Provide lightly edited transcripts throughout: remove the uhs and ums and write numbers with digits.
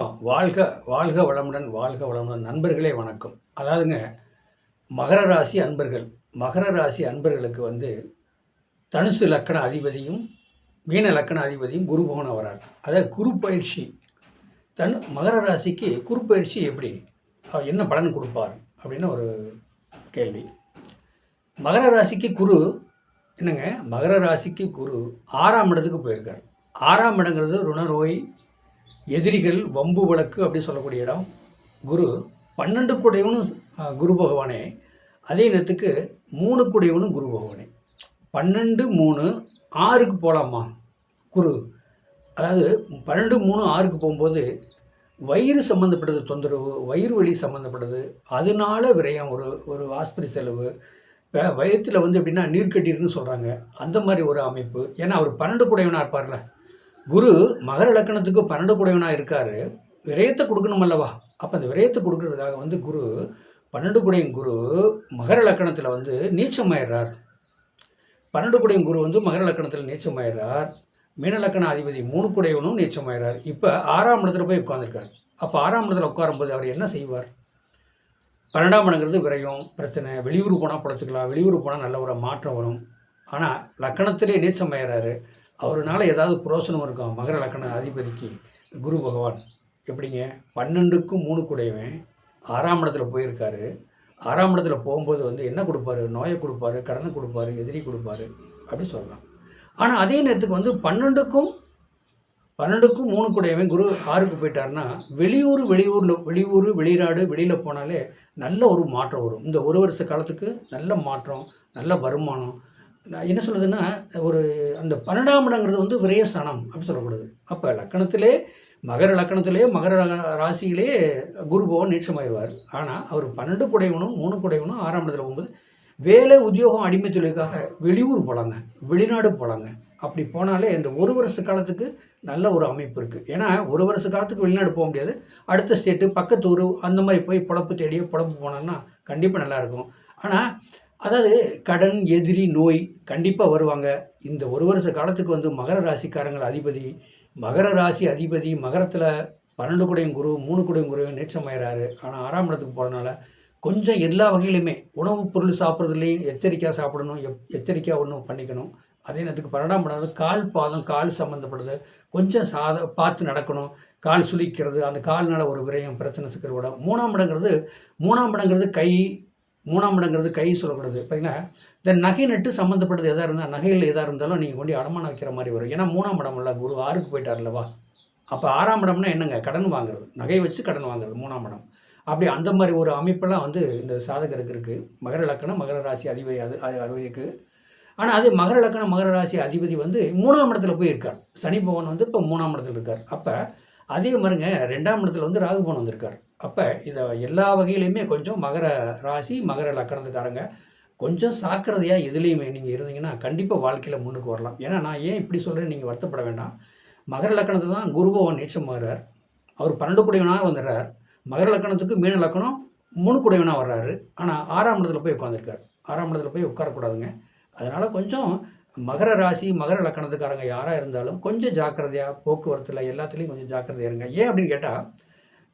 வாழ்க வாழ்க வளமுடன் வாழ்க வளமுடன் நண்பர்களே வணக்கம். அதாவதுங்க, மகர ராசி அன்பர்கள் மகர ராசி அன்பர்களுக்கு தனுசு லக்கண அதிபதியும் மீன லக்கண அதிபதியும் குரு பகவான் வரார். அதாவது குரு பயிற்சி மகர ராசிக்கு குரு பயிற்சி எப்படி என்ன பலன் கொடுப்பார் அப்படின்னு ஒரு கேள்வி. மகர ராசிக்கு குரு என்னங்க, மகர ராசிக்கு குரு 6ஆம் இடத்துக்கு போயிருக்கார். 6ஆம் இடங்கிறது ருணநோய், எதிரிகள், வம்பு வழக்கு அப்படி சொல்லக்கூடிய இடம். குரு 12 கூடையவனும் குரு பகவானே, அதே நேரத்துக்கு 3 கூடையவனும் குரு பகவானே. 12 3 6க்கு போகலாமா குரு? அதாவது 12 3 6க்கு போகும்போது வயிறு சம்மந்தப்பட்டது தொந்தரவு, வயிறு வலி சம்மந்தப்பட்டது, அதனால விரயம், ஒரு ஆஸ்பத்திரி செலவு, இப்போ வயிற்றில் எப்படின்னா நீர் கட்டிருக்குன்னு சொல்கிறாங்க, அந்த மாதிரி ஒரு அமைப்பு. ஏன்னா அவர் 12 கூடையவனாக இருப்பார்ல. குரு மகர லக்கணத்துக்கு 12 கூடையவனாக இருக்கார். விரயத்தை கொடுக்கணும் அல்லவா? அப்போ அந்த விரயத்தை கொடுக்கறதுக்காக குரு 12 கூடையும் குரு மகர லக்கணத்தில் நீச்சமாயிடுறார். 12 கூடையும் குரு மகர லக்கணத்தில் நீச்சமாயிடுறார். மீன லக்கண அதிபதி 3 கூடையவனும் நீச்சமாயிடுறார். இப்போ 6ஆம் இடத்துல போய் உட்காந்துருக்கார். அப்போ 6ஆம் இடத்துல உட்காரும்போது அவர் என்ன செய்வார்? 12ஆம் இடங்கிறது விரயம், பிரச்சனை. வெளியூர் போனால் பிழைச்சிக்கலாம், வெளியூர் போனால் நல்ல ஒரு மாற்றம் வரும். ஆனால் லக்கணத்திலே நீச்சமாயிடுறாரு. அவருனால ஏதாவது புரோசனம் இருக்கும் மகர லக்கண அதிபதிக்கு குரு பகவான். எப்படிங்க, 12க்கும் 3 கூடையவன் 6ஆம் இடத்துல போயிருக்காரு. 6ஆம் இடத்துல போகும்போது என்ன கொடுப்பாரு? நோயை கொடுப்பாரு, கடனை கொடுப்பாரு, எதிரி கொடுப்பாரு அப்படி சொல்லலாம். ஆனால் அதே நேரத்துக்கு 12க்கும் 3 கூடையவன் குரு 6க்கு போயிட்டாருன்னா வெளியூர் வெளிநாடு வெளியில் போனாலே நல்ல ஒரு மாற்றம் வரும். இந்த ஒரு வருஷ காலத்துக்கு நல்ல மாற்றம், நல்ல வருமானம். நான் என்ன சொல்கிறதுன்னா, அந்த 12ஆம் இடங்கிறது விரயஸ்தானம் அப்படின்னு சொல்லக்கூடாது. அப்போ லக்கணத்திலே மகர ராசியிலே குரு பகவான் நீச்சமாயிடுவார். ஆனால் அவர் 12 கூடையவனும் 3 கூடையவனும் 6ஆம் இடத்துல போகும்போது வேலை, உத்தியோகம், அடிமை தொழிலுக்காக வெளியூர் போகலாங்க, வெளிநாடு போகலாங்க. அப்படி போனாலே இந்த ஒரு வருஷ காலத்துக்கு நல்ல ஒரு அமைப்பு இருக்குது. ஏன்னா ஒரு வருஷ காலத்துக்கு வெளிநாடு போக முடியாது. அடுத்த ஸ்டேட்டு, பக்கத்து ஊர், அந்த மாதிரி போய் பொழப்பு தேடியோ பொழப்பு போனோன்னா கண்டிப்பாக நல்லாயிருக்கும். ஆனால் அதாவது கடன், எதிரி, நோய் கண்டிப்பாக வருவாங்க. இந்த ஒரு வருஷ காலத்துக்கு மகர ராசிக்காரங்கள் அதிபதி, மகர ராசி அதிபதி மகரத்தில் 12 கூடையும் குரு 3 கூடையும் குரு நீச்சமாயிறாரு. ஆனால் 6ஆம் இடத்துக்கு போகிறதுனால கொஞ்சம் எல்லா வகையிலுமே உணவுப் பொருள் சாப்பிட்றதுலேயும் எச்சரிக்கையாக சாப்பிடணும், எச்சரிக்கையாக ஒன்றும் பண்ணிக்கணும். அதே நேரத்துக்கு 12ஆம் இடம் கால், பாதம், கால் சம்மந்தப்படுது. கொஞ்சம் பார்த்து நடக்கணும். கால் சுளிக்கிறது, அந்த கால்னால் ஒரு விரயம், பிரச்சனை சிக்கல் விட. 3ஆம் இடங்கிறது கை. 3ஆம் இடங்கிறது கை சொல்லக்கூடாது. பார்த்தீங்கன்னா இந்த நகை நட்டு சம்மந்தப்பட்டது எதாக இருந்தால், நகையில் எதாக இருந்தாலும் நீங்கள் கொண்டு அடமானம் வைக்கிற மாதிரி வரும். ஏன்னா 3ஆம் இடம் இல்லை, குரு 6க்கு போயிட்டார்லவா. அப்போ 6ஆம் இடம்னா என்னங்க, கடன் வாங்குறது, நகை வச்சு கடன் வாங்குறது 3ஆம் இடம். அப்படி அந்த மாதிரி ஒரு அமைப்பெல்லாம் இந்த சாதகருக்கு இருக்குது. மகர லக்கணம் மகர ராசி அதிபதி அதிபதிக்கு. ஆனால் அது மகர லக்கணம் மகர ராசி அதிபதி 3ஆம் இடத்துல போய் இருக்கார். சனி பகவான் இப்போ 3ஆம் இடத்துல இருக்கார். அப்போ அதே மாதிரிங்க 2ஆம் இடத்துல ராகு பகவான் வந்திருக்கார். அப்போ இதை எல்லா வகையிலையுமே கொஞ்சம் மகர ராசி மகர லக்கணத்துக்காரங்க கொஞ்சம் சாக்கிரதையாக எதுலேயுமே நீங்கள் இருந்தீங்கன்னா கண்டிப்பாக வாழ்க்கையில் முன்னுக்கு வரலாம். ஏன்னா நான் ஏன் இப்படி சொல்கிறேன்னு நீங்கள் வருத்தப்பட வேண்டாம். மகர லக்கணத்தை தான் குரு பகவான் நீச்சமாகிறார். அவர் 12 கூடையவனாக வந்துடுறார். மகர லக்கணத்துக்கு மீன லக்கணம் 3 கூடையவனாக வர்றாரு. ஆனால் 6ஆம் இடத்துல போய் உட்காந்துருக்கார். 6ஆம் இடத்துல போய் உட்காரக்கூடாதுங்க. அதனால் கொஞ்சம் மகர ராசி மகர லக்கணத்துக்காரங்க யாராக இருந்தாலும் கொஞ்சம் ஜாக்கிரதையாக, போக்குவரத்தில் எல்லாத்துலேயும் கொஞ்சம் ஜாக்கிரதையாக இருங்க. ஏன் அப்படின்னு கேட்டால்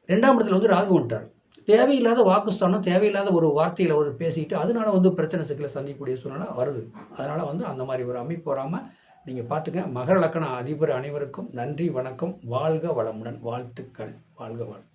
2ஆம் இடத்துல ராகு வந்துட்டார். தேவையில்லாத வாக்குஸ்தானம், தேவையில்லாத ஒரு வார்த்தையில் பேசிக்கிட்டு அதனால பிரச்சனை சிக்கலை சந்திக்கக்கூடிய சூழ்நிலை வருது. அதனால் அந்த மாதிரி ஒரு அமைப்பு வராமல் நீங்கள் பார்த்துங்க. மகர லக்கண அதிபர் அனைவருக்கும் நன்றி, வணக்கம், வாழ்க வளமுடன், வாழ்த்துக்கள், வாழ்க வளம்.